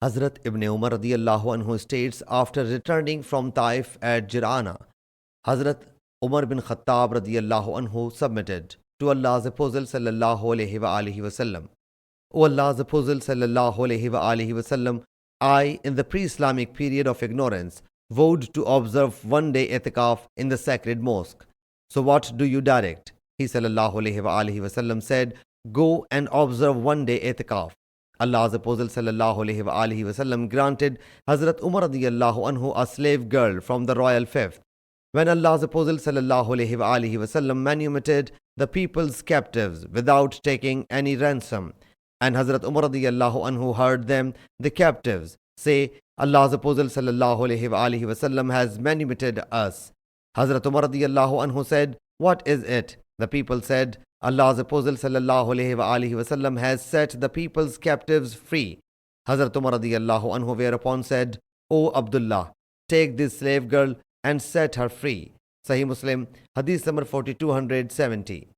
Hazrat Ibn Umar radiyallahu anhu states, after returning from Taif at Jirana, Hazrat Umar bin Khattab radiyallahu anhu submitted to Allah's Apostle sallallahu alayhi wa alihi wasallam, O Allah's Apostle sallallahu alayhi wa alihi wasallam, I, in the pre-Islamic period of ignorance, vowed to observe one day itikaf in the sacred mosque. So what do you direct? He sallallahu alayhi wa alihi wasallam said, go and observe one day itikaf. Allah's Apostle sallallahu alayhi wa alihi wasallam granted Hazrat Umar radiyallahu anhu a slave girl from the royal fifth. When Allah's Apostle sallallahu alayhi wa alihi wasallam manumitted the people's captives without taking any ransom, and Hazrat Umar radiyallahu anhu heard them, the captives, say, Allah's Apostle sallallahu alayhi wa alihi wasallam has manumitted us. Hazrat Umar radiyallahu anhu said, what is it? The people said, Allah's Apostle sallallahu alayhi wa alihi wasallam has set the people's captives free. Hazrat Umar radiyallahu anhu whereupon said, O Abdullah, take this slave girl and set her free. Sahih Muslim Hadees number 4270.